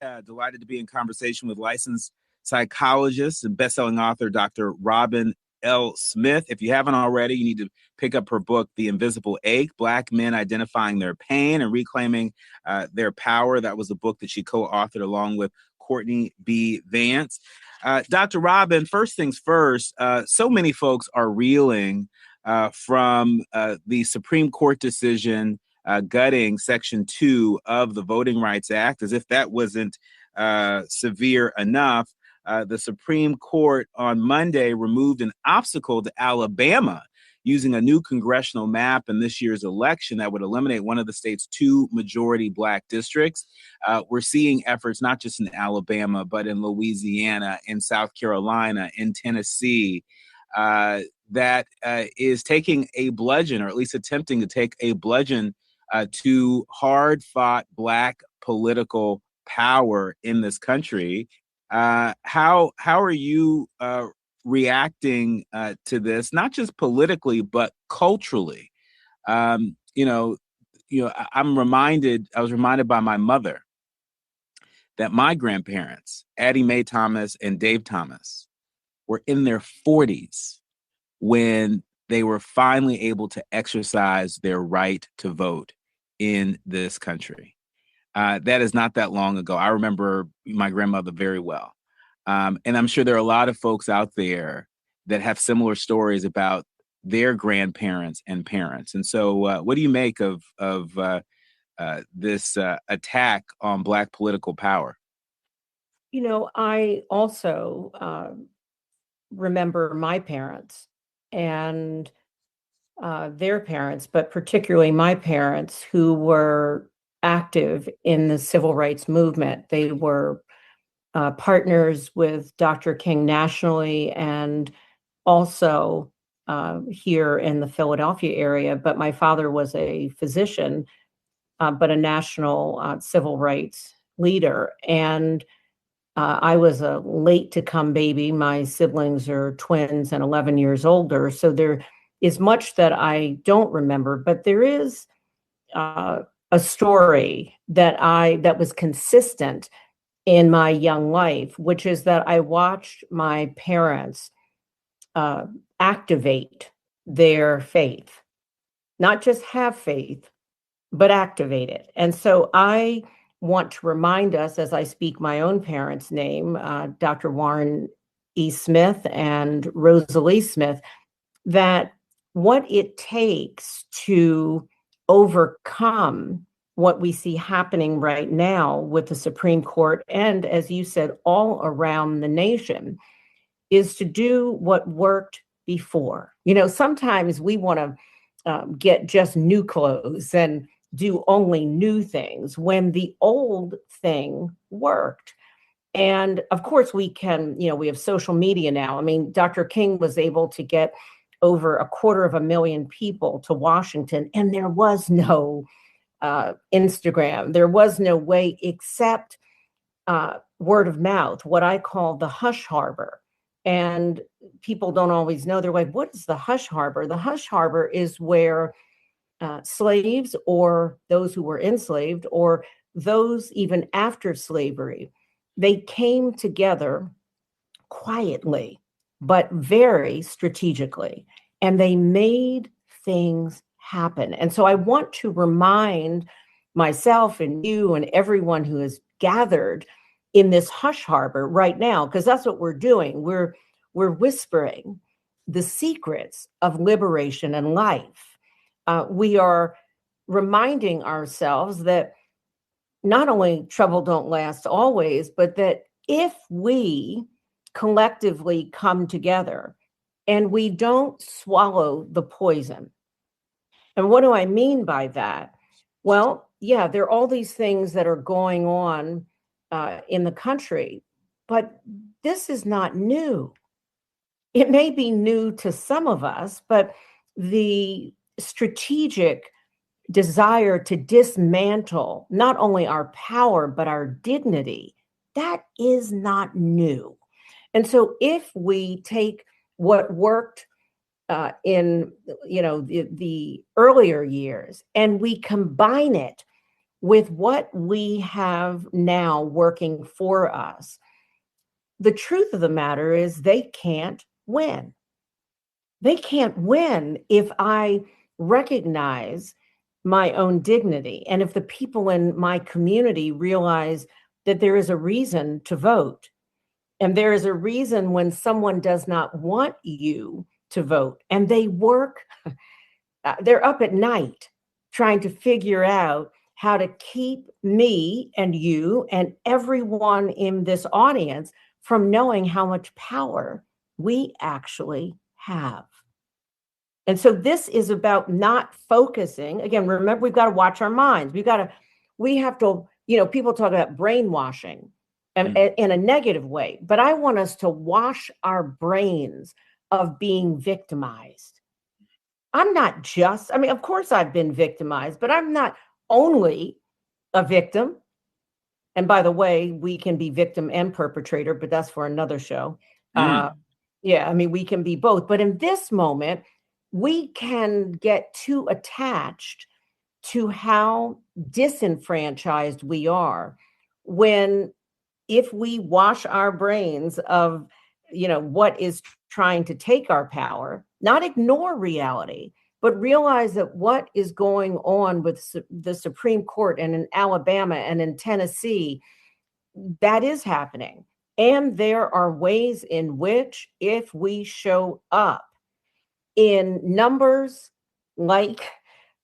Delighted to be in conversation with licensed psychologist and bestselling author Dr. Robin L. Smith. If you haven't already, you need to pick up her book, The Invisible Ache, Black Men Identifying Their Pain and Reclaiming Their Power. That was a book that she co-authored along with Courtney B. Vance. Dr. Robin, first things first, so many folks are reeling from the Supreme Court decision gutting Section 2 of the Voting Rights Act. As if that wasn't severe enough, the Supreme Court on Monday removed an obstacle to Alabama using a new congressional map in this year's election that would eliminate one of the state's two majority Black districts. We're seeing efforts not just in Alabama, but in Louisiana, in South Carolina, in Tennessee, that is taking a bludgeon, or at least attempting to take a bludgeon to hard-fought Black political power in this country. How are you reacting to this, not just politically, but culturally? I was reminded by my mother that my grandparents, Addie Mae Thomas and Dave Thomas, were in their 40s when they were finally able to exercise their right to vote in this country. That is not that long ago. I remember my grandmother very well. And I'm sure there are a lot of folks out there that have similar stories about their grandparents and parents. And so what do you make of this attack on Black political power? I also remember my parents and their parents, but particularly my parents, who were active in the civil rights movement. They were partners with Dr. King nationally and also here in the Philadelphia area. But my father was a physician, but a national civil rights leader. And I was a late to come baby. My siblings are twins and 11 years older. So there is much that I don't remember, but there is a story that was consistent in my young life, which is that I watched my parents activate their faith, not just have faith, but activate it. And so I want to remind us, as I speak my own parents' name, Dr. Warren E. Smith and Rosalie Smith, that what it takes to overcome what we see happening right now with the Supreme Court and, as you said, all around the nation, is to do what worked before. Sometimes we want to get just new clothes and do only new things when the old thing worked. And of course we can, we have social media now. I mean, Dr. King was able to get over 250,000 people to Washington, and there was no Instagram. There was no way except word of mouth, what I call the hush harbor. And people don't always know. They're like, what is the hush harbor? The hush harbor is where slaves or those who were enslaved or those even after slavery, they came together quietly, but very strategically, and they made things happen. And so I want to remind myself and you and everyone who is gathered in this hush harbor right now, because that's what we're doing. We're whispering the secrets of liberation and life. We are reminding ourselves that not only trouble don't last always, but that if we collectively come together and we don't swallow the poison. And what do I mean by that? Well, yeah, there are all these things that are going on in the country, but this is not new. It may be new to some of us, but the strategic desire to dismantle not only our power, but our dignity, that is not new. And so if we take what worked in the earlier years and we combine it with what we have now working for us, the truth of the matter is they can't win. They can't win if I recognize my own dignity and if the people in my community realize that there is a reason to vote. And there is a reason when someone does not want you to vote and they work, they're up at night trying to figure out how to keep me and you and everyone in this audience from knowing how much power we actually have. And so this is about not focusing. Again, remember, we've got to watch our minds. We have to, people talk about brainwashing and, in a negative way, but I want us to wash our brains of being victimized. Of course I've been victimized, but I'm not only a victim. And by the way, we can be victim and perpetrator, but that's for another show. We can be both. But in this moment, we can get too attached to how disenfranchised we are when, if we wash our brains of, what is trying to take our power, not ignore reality, but realize that what is going on with the Supreme Court and in Alabama and in Tennessee, that is happening. And there are ways in which, if we show up in numbers like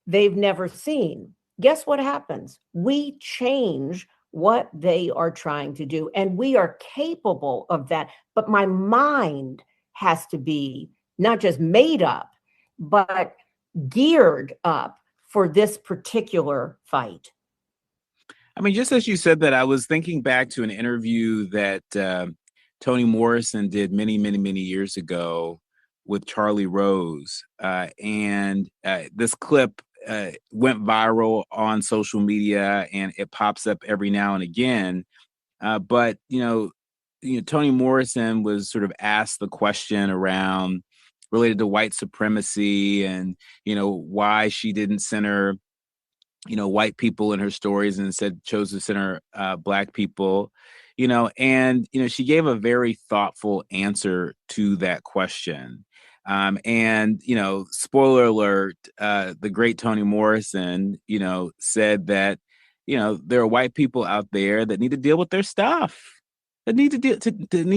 they've never seen, guess what happens? We change what they are trying to do, and we are capable of that. But my mind has to be not just made up, but geared up for this particular fight. I mean, just as you said that, I was thinking back to an interview that Toni Morrison did many, many, many years ago with Charlie Rose. And this clip went viral on social media, and it pops up every now and again. But Toni Morrison was sort of asked the question around related to white supremacy and, why she didn't center white people in her stories and instead chose to center Black people, and she gave a very thoughtful answer to that question. And spoiler alert, the great Toni Morrison, said that, there are white people out there that need to deal with their stuff. That need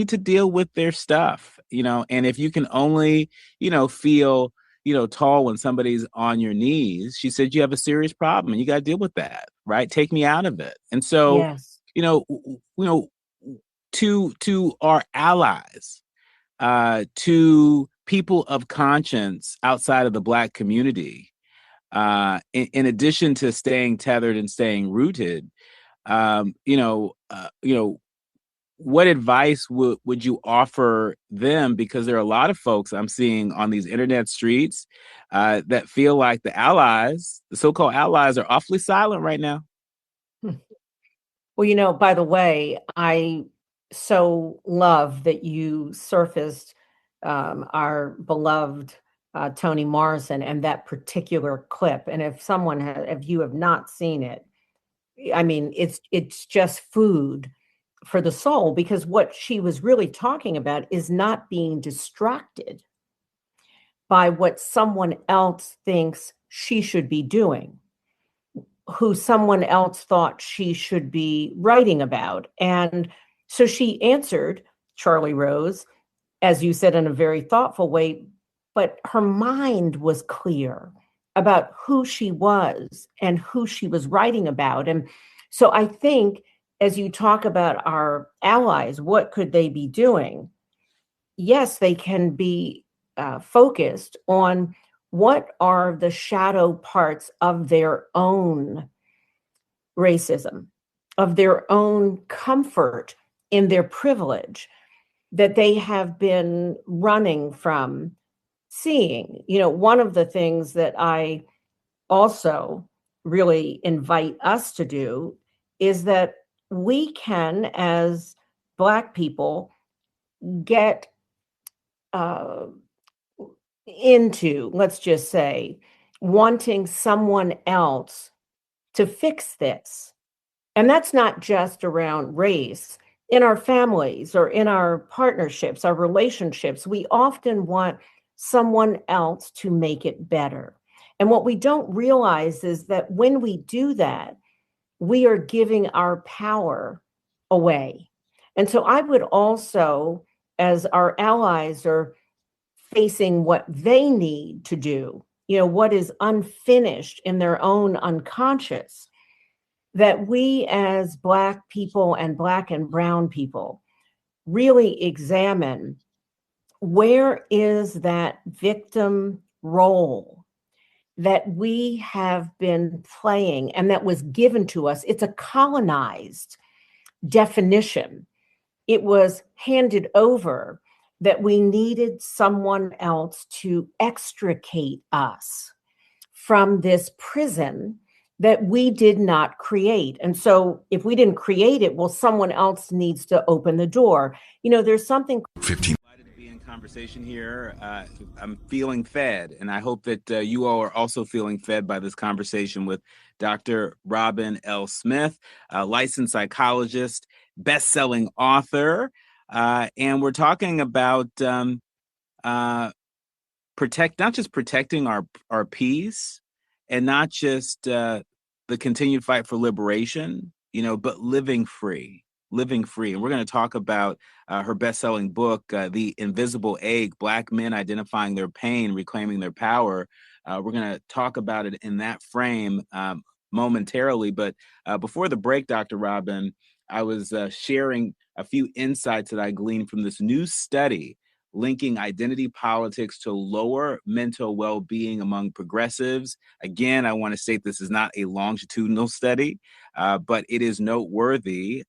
to deal with their stuff, and if you can only, feel tall when somebody's on your knees, she said you have a serious problem and you got to deal with that, right? Take me out of it. And so, yes. To our allies, to people of conscience outside of the Black community, in addition to staying tethered and staying rooted, what advice would you offer them? Because there are a lot of folks I'm seeing on these internet streets that feel like the so-called allies, are awfully silent right now. Well, by the way, I so love that you surfaced our beloved Toni Morrison and that particular clip. And if you have not seen it, I mean, it's just food for the soul, because what she was really talking about is not being distracted by what someone else thinks she should be doing, who someone else thought she should be writing about. And so she answered Charlie Rose, as you said, in a very thoughtful way, but her mind was clear about who she was and who she was writing about. And so I think, as you talk about our allies, what could they be doing? Yes, they can be focused on what are the shadow parts of their own racism, of their own comfort in their privilege that they have been running from seeing. One of the things that I also really invite us to do is that we can, as Black people, get into, let's just say, wanting someone else to fix this. And that's not just around race. In our families or in our partnerships, our relationships, we often want someone else to make it better. And what we don't realize is that when we do that, we are giving our power away. And so I would also, as our allies are facing what they need to do, what is unfinished in their own unconscious, that we as Black people and Black and brown people really examine, where is that victim role that we have been playing and that was given to us? It's a colonized definition. It was handed over that we needed someone else to extricate us from this prison that we did not create. And so if we didn't create it, well, someone else needs to open the door. There's something 15 to be in conversation here. I'm feeling fed, and I hope that you all are also feeling fed by this conversation with Dr. Robin L. Smith, a licensed psychologist, best-selling author, and we're talking about not just protecting our peace, and not just the continued fight for liberation, but living free. And we're going to talk about her best-selling book, The Invisible Egg, Black Men Identifying Their Pain, Reclaiming Their Power. We're going to talk about it in that frame momentarily. But before the break, Dr. Robin, I was sharing a few insights that I gleaned from this new study linking identity politics to lower mental well-being among progressives. Again, I want to state this is not a longitudinal study, but it is noteworthy.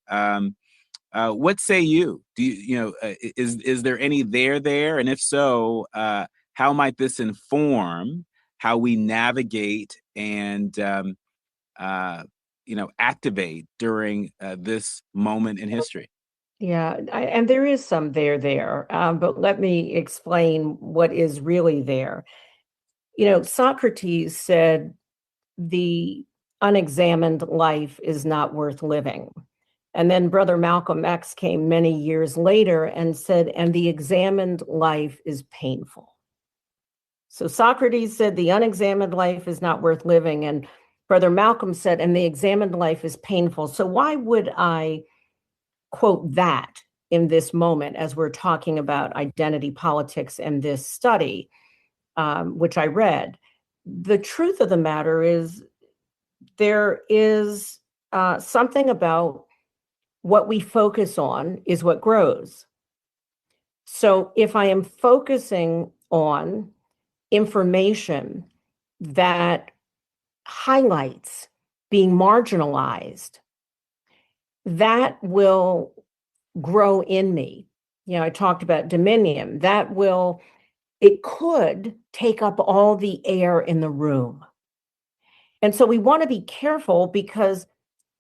What say you? Is there any there? And if so, how might this inform how we navigate and activate during this moment in history? Yeah, and there is some there, but let me explain what is really there. Socrates said, the unexamined life is not worth living. And then Brother Malcolm X came many years later and said, and the examined life is painful. So Socrates said, the unexamined life is not worth living. And Brother Malcolm said, and the examined life is painful. So why would I quote that in this moment as we're talking about identity politics and this study, which I read? The truth of the matter is there is something about what we focus on is what grows. So if I am focusing on information that highlights being marginalized, that will grow in me. I talked about dominion. It could take up all the air in the room. And so we want to be careful, because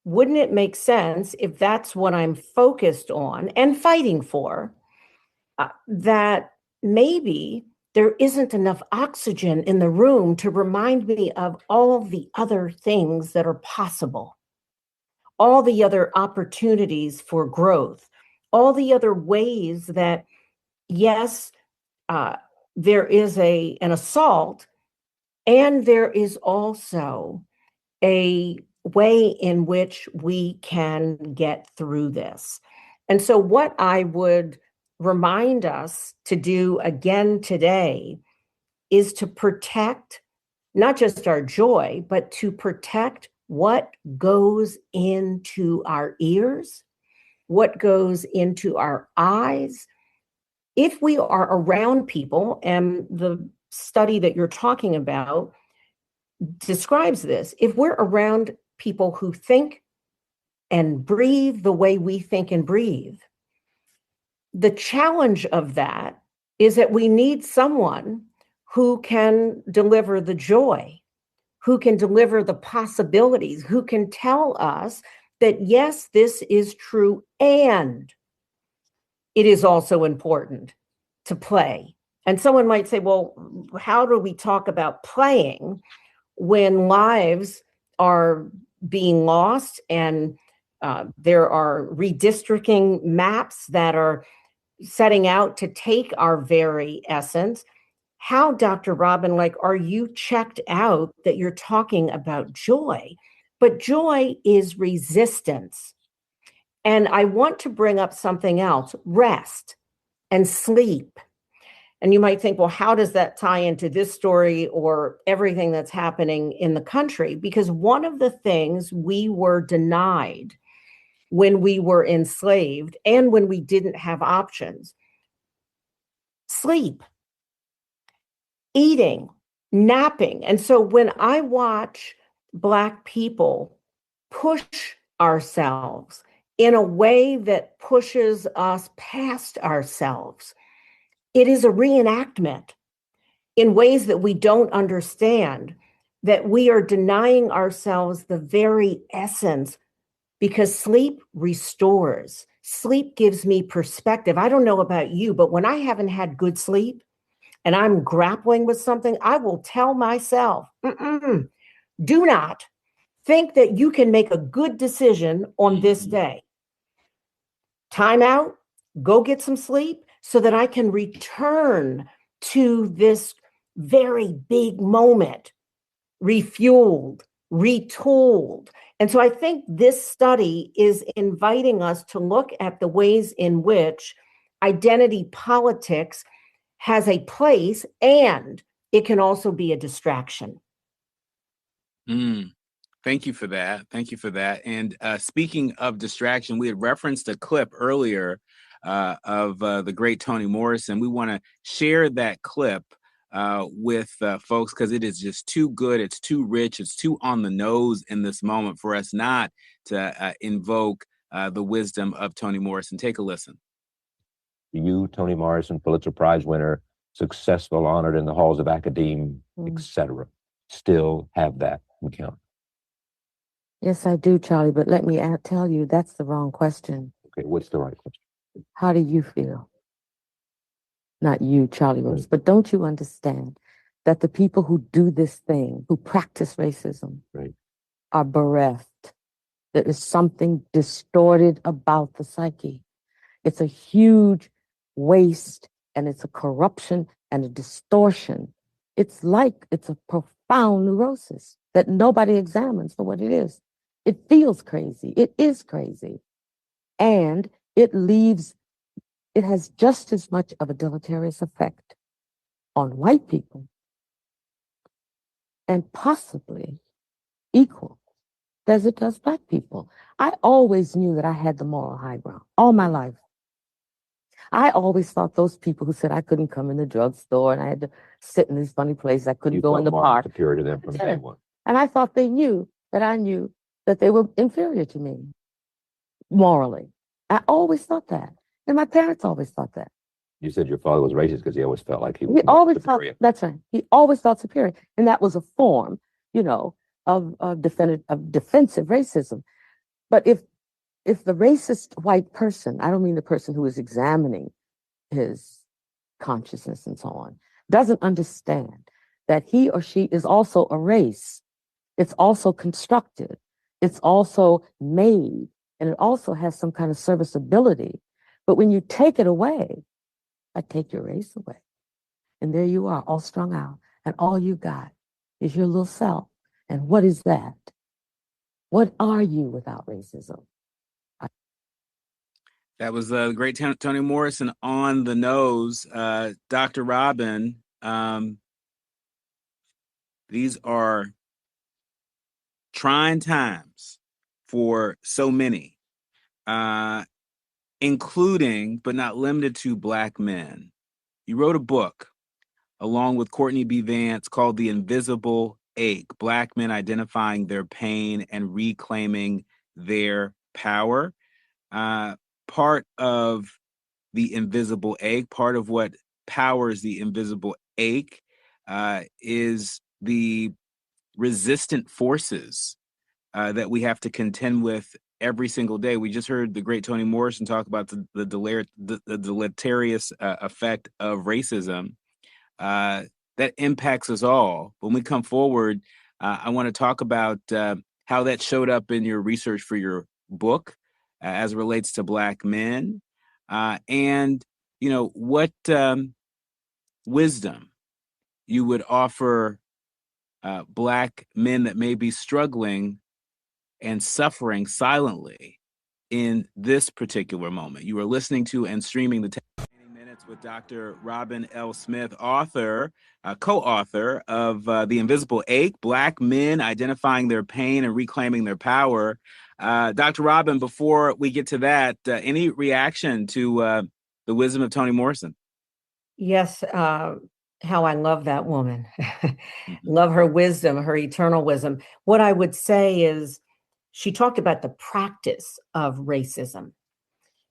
wouldn't it make sense, if that's what I'm focused on and fighting for, that maybe there isn't enough oxygen in the room to remind me of all the other things that are possible, all the other opportunities for growth, all the other ways that, yes, there is an assault, and there is also a way in which we can get through this. And so what I would remind us to do again today is to protect not just our joy, but to protect what goes into our ears, what goes into our eyes. If we are around people, and the study that you're talking about describes this, if we're around people who think and breathe the way we think and breathe, the challenge of that is that we need someone who can deliver the joy, who can deliver the possibilities, who can tell us that, yes, this is true, and it is also important to play. And someone might say, well, how do we talk about playing when lives are being lost, and there are redistricting maps that are setting out to take our very essence. How, Dr. Robin, like, are you checked out that you're talking about joy? But joy is resistance. And I want to bring up something else, rest and sleep. And you might think, well, how does that tie into this story or everything that's happening in the country? Because one of the things we were denied when we were enslaved and when we didn't have options, sleep, eating, napping. And so when I watch Black people push ourselves in a way that pushes us past ourselves, it is a reenactment in ways that we don't understand, that we are denying ourselves the very essence, because sleep restores. Sleep gives me perspective. I don't know about you, but when I haven't had good sleep and I'm grappling with something, I will tell myself, do not think that you can make a good decision on this day. Time out, go get some sleep so that I can return to this very big moment, refueled, retooled. And so I think this study is inviting us to look at the ways in which identity politics has a place, and it can also be a distraction. Thank you for that. Thank you for that. And speaking of distraction, we had referenced a clip earlier of the great Toni Morrison. We want to share that clip with folks because it is just too good. It's too rich. It's too on the nose in this moment for us not to invoke the wisdom of Toni Morrison. Take a listen. You, Toni Morrison, Pulitzer Prize winner, successful, honored in the halls of academe, etc., still have that encounter? Yes, I do, Charlie, but let me tell you, that's the wrong question. Okay, what's the right question? How do you feel? Not you, Charlie Rose, but don't you understand that the people who do this thing, who practice racism, are bereft? There is something distorted about the psyche. It's a huge waste, and it's a corruption and a distortion. It's a profound neurosis that nobody examines for what it is. It feels crazy. It is crazy. And it has just as much of a deleterious effect on white people, and possibly equal as it does Black people. I always knew that I had the moral high ground all my life. I always thought those people who said I couldn't come in the drugstore and I had to sit in this funny place, I couldn't go in the park. Superior to them from day one. And I thought they knew that I knew that they were inferior to me morally. I always thought that. And my parents always thought that. You said your father was racist because he always felt like he was superior. That's right. He always felt superior. And that was a form, of defensive racism. But if the racist white person, I don't mean the person who is examining his consciousness and so on, doesn't understand that he or she is also a race, it's also constructed, it's also made, and it also has some kind of serviceability. But when you take it away, I take your race away. And there you are, all strung out. And all you got is your little self. And what is that? What are you without racism? That was the great Toni Morrison on the nose. Dr. Robin, these are trying times for so many, including, but not limited to, Black men. You wrote a book along with Courtney B. Vance called The Invisible Ache, Black Men Identifying Their Pain and Reclaiming Their Power. Part of the invisible ache, part of what powers the invisible ache is the resistant forces that we have to contend with every single day. We just heard the great Toni Morrison talk about the deleterious effect of racism that impacts us all. When we come forward, I want to talk about how that showed up in your research for your book as it relates to Black men, and what wisdom you would offer Black men that may be struggling and suffering silently in this particular moment. You are listening to and streaming the 10 Minutes with Dr. Robin L. Smith, author, co-author of The Invisible Ache, Black Men Identifying Their Pain and Reclaiming Their Power. Dr. Robin, before we get to that, any reaction to the wisdom of Toni Morrison? Yes, how I love that woman. Love her wisdom, her eternal wisdom. What I would say is she talked about the practice of racism.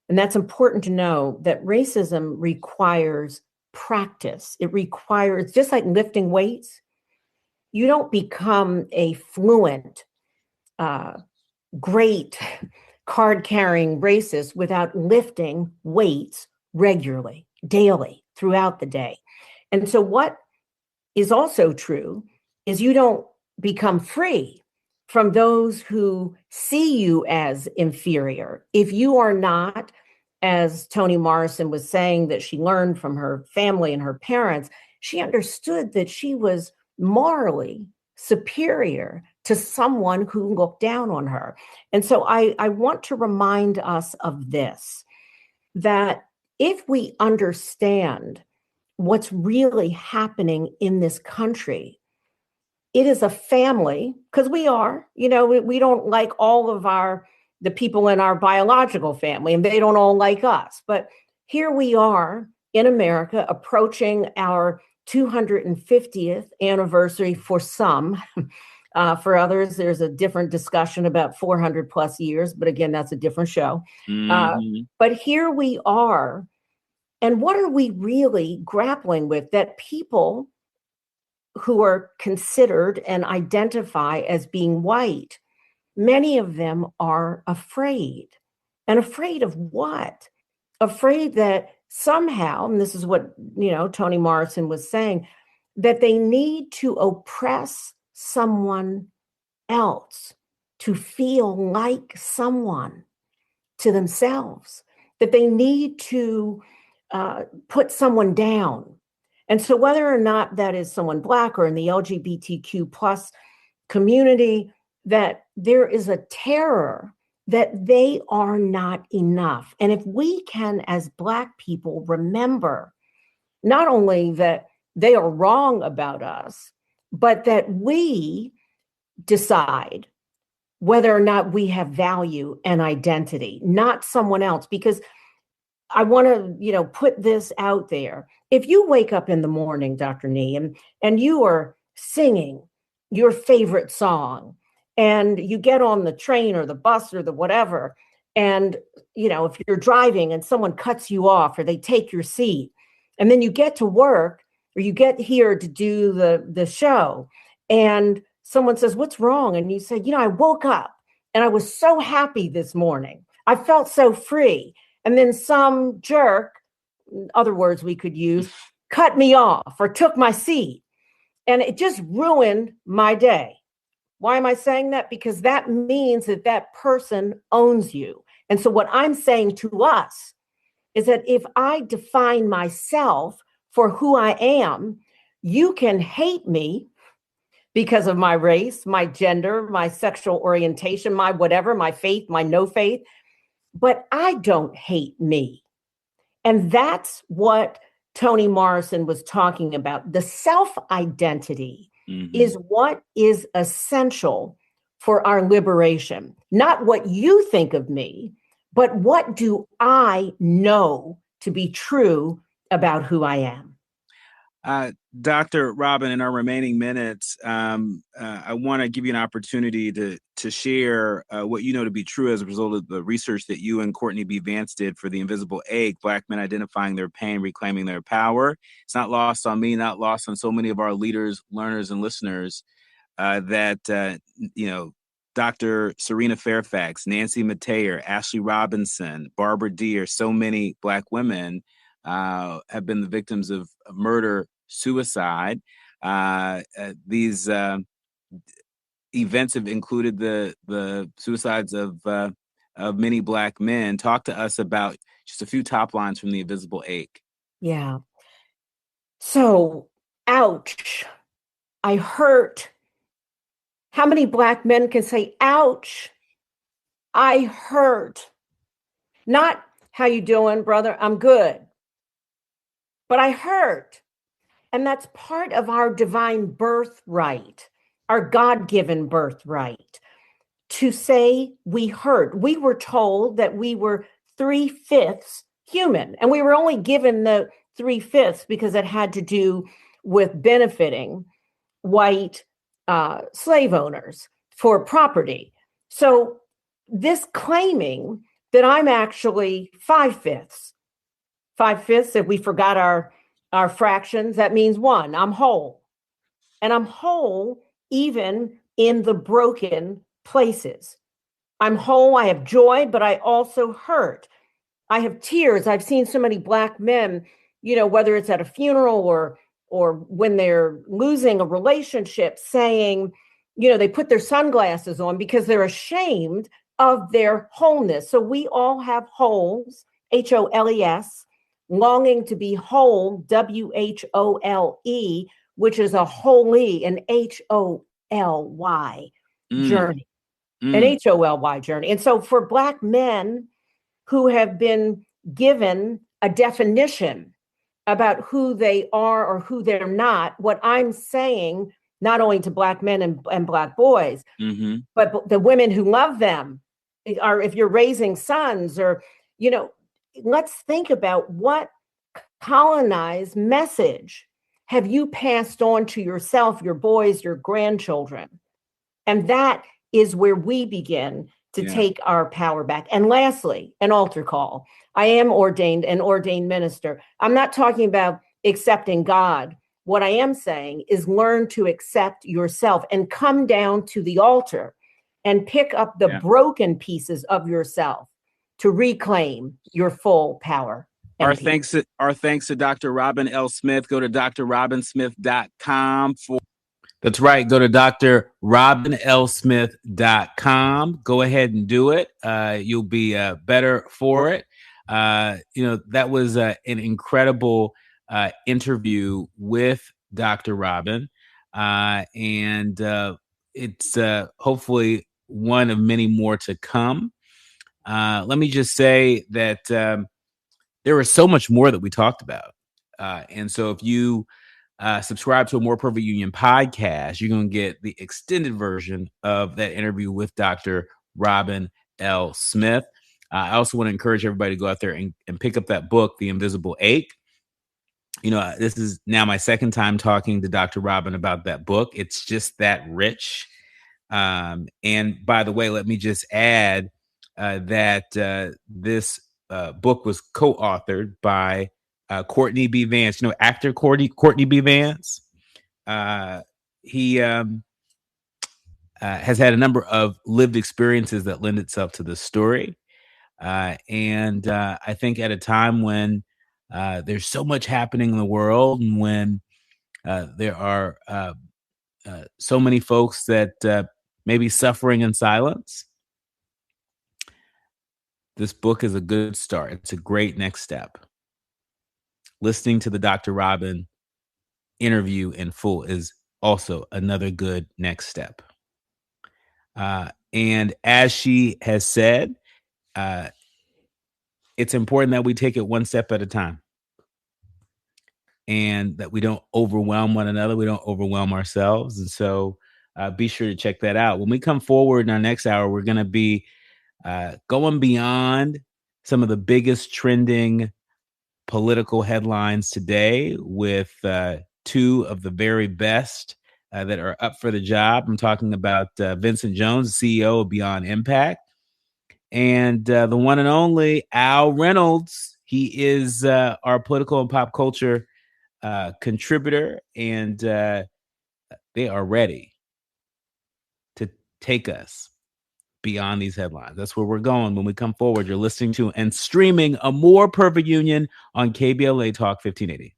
And that's important to know, that racism requires practice. It requires, just like lifting weights, you don't become a fluent, great card-carrying racist without lifting weights regularly, daily, throughout the day. And so what is also true is you don't become free from those who see you as inferior if you are not, as Toni Morrison was saying, that she learned from her family and her parents. She understood that she was morally superior to someone who looked down on her. And so I want to remind us of this, that if we understand what's really happening in this country, it is a family, because we are, we don't like all of the people in our biological family, and they don't all like us. But here we are in America approaching our 250th anniversary for some. For others, there's a different discussion about 400 plus years, but again, that's a different show. But here we are. And what are we really grappling with? That people who are considered and identify as being white, many of them are afraid. And afraid of what? Afraid that somehow, and this is what, Toni Morrison was saying, that they need to oppress someone else to feel like someone to themselves, that they need to put someone down. And so whether or not that is someone Black or in the LGBTQ plus community, that there is a terror that they are not enough. And if we can, as Black people, remember not only that they are wrong about us, but that we decide whether or not we have value and identity, not someone else. Because I want to, put this out there. If you wake up in the morning, Dr. Nee, and you are singing your favorite song, and you get on the train or the bus or the whatever, and, if you're driving and someone cuts you off or they take your seat, and then you get to work or you get here to do the show, and someone says, "What's wrong?" And you say, "I woke up and I was so happy this morning. I felt so free." And then some jerk, other words we could use, cut me off or took my seat. And it just ruined my day. Why am I saying that? Because that means that person owns you. And so what I'm saying to us is that if I define myself for who I am, you can hate me because of my race, my gender, my sexual orientation, my whatever, my faith, my no faith. But I don't hate me. And that's what Toni Morrison was talking about. The self-identity is what is essential for our liberation. Not what you think of me, but what do I know to be true about who I am? Dr. Robin, in our remaining minutes, I want to give you an opportunity to share what you know to be true as a result of the research that you and Courtney B. Vance did for The Invisible Ache, Black Men Identifying Their Pain, Reclaiming Their Power. It's not lost on me, not lost on so many of our leaders, learners, and listeners that, Dr. Serena Fairfax, Nancy Mateer, Ashley Robinson, Barbara Deere, so many Black women have been the victims of murder, suicide. These events have included the suicides of many Black men. Talk to us about just a few top lines from The Invisible Ache. Yeah. So, ouch. I hurt. How many Black men can say, ouch, I hurt? Not, how you doing, brother? I'm good. But I hurt. And that's part of our divine birthright, our God-given birthright, to say we hurt. We were told that we were 3/5 human, and we were only given the 3/5 because it had to do with benefiting white slave owners for property. So this claiming that I'm actually 5/5, if we forgot our fractions, that means 1. I'm whole. And I'm whole even in the broken places. I'm whole, I have joy, but I also hurt. I have tears. I've seen so many Black men, whether it's at a funeral or when they're losing a relationship, saying, they put their sunglasses on because they're ashamed of their wholeness. So we all have holes, HOLES, longing to be whole, WHOLE, which is a holy, an HOLY journey, an HOLY journey. And so for Black men who have been given a definition about who they are or who they're not, what I'm saying, not only to Black men and Black boys, but the women who love them, or if you're raising sons, or, let's think about what colonized message have you passed on to yourself, your boys, your grandchildren? And that is where we begin to take our power back. And lastly, an altar call. I am an ordained minister. I'm not talking about accepting God. What I am saying is learn to accept yourself and come down to the altar and pick up the broken pieces of yourself to reclaim your full power. Our thanks to Dr. Robin L. Smith. Go to drrobinsmith.com for. That's right. Go to drrobinlsmith.com. Go ahead and do it. You'll be better for it. That was an incredible interview with Dr. Robin. And it's hopefully one of many more to come. Let me just say that there was so much more that we talked about. And so if you subscribe to a More Perfect Union podcast, you're going to get the extended version of that interview with Dr. Robin L. Smith. I also want to encourage everybody to go out there and pick up that book, The Invisible Ache. This is now my second time talking to Dr. Robin about that book. It's just that rich. And by the way, let me just add that this book was co-authored by Courtney B. Vance, actor Courtney B. Vance. He has had a number of lived experiences that lend itself to this story. And I think at a time when there's so much happening in the world, and when there are so many folks that may be suffering in silence, this book is a good start. It's a great next step. Listening to the Dr. Robin interview in full is also another good next step. And as she has said, it's important that we take it one step at a time, and that we don't overwhelm one another. We don't overwhelm ourselves. And so be sure to check that out. When we come forward in our next hour, we're going to be going beyond some of the biggest trending political headlines today with two of the very best that are up for the job. I'm talking about Vincent Jones, CEO of Beyond Impact, and the one and only Al Reynolds. He is our political and pop culture contributor, and they are ready to take us beyond these headlines. That's where we're going when we come forward. You're listening to and streaming A More Perfect Union on KBLA Talk 1580.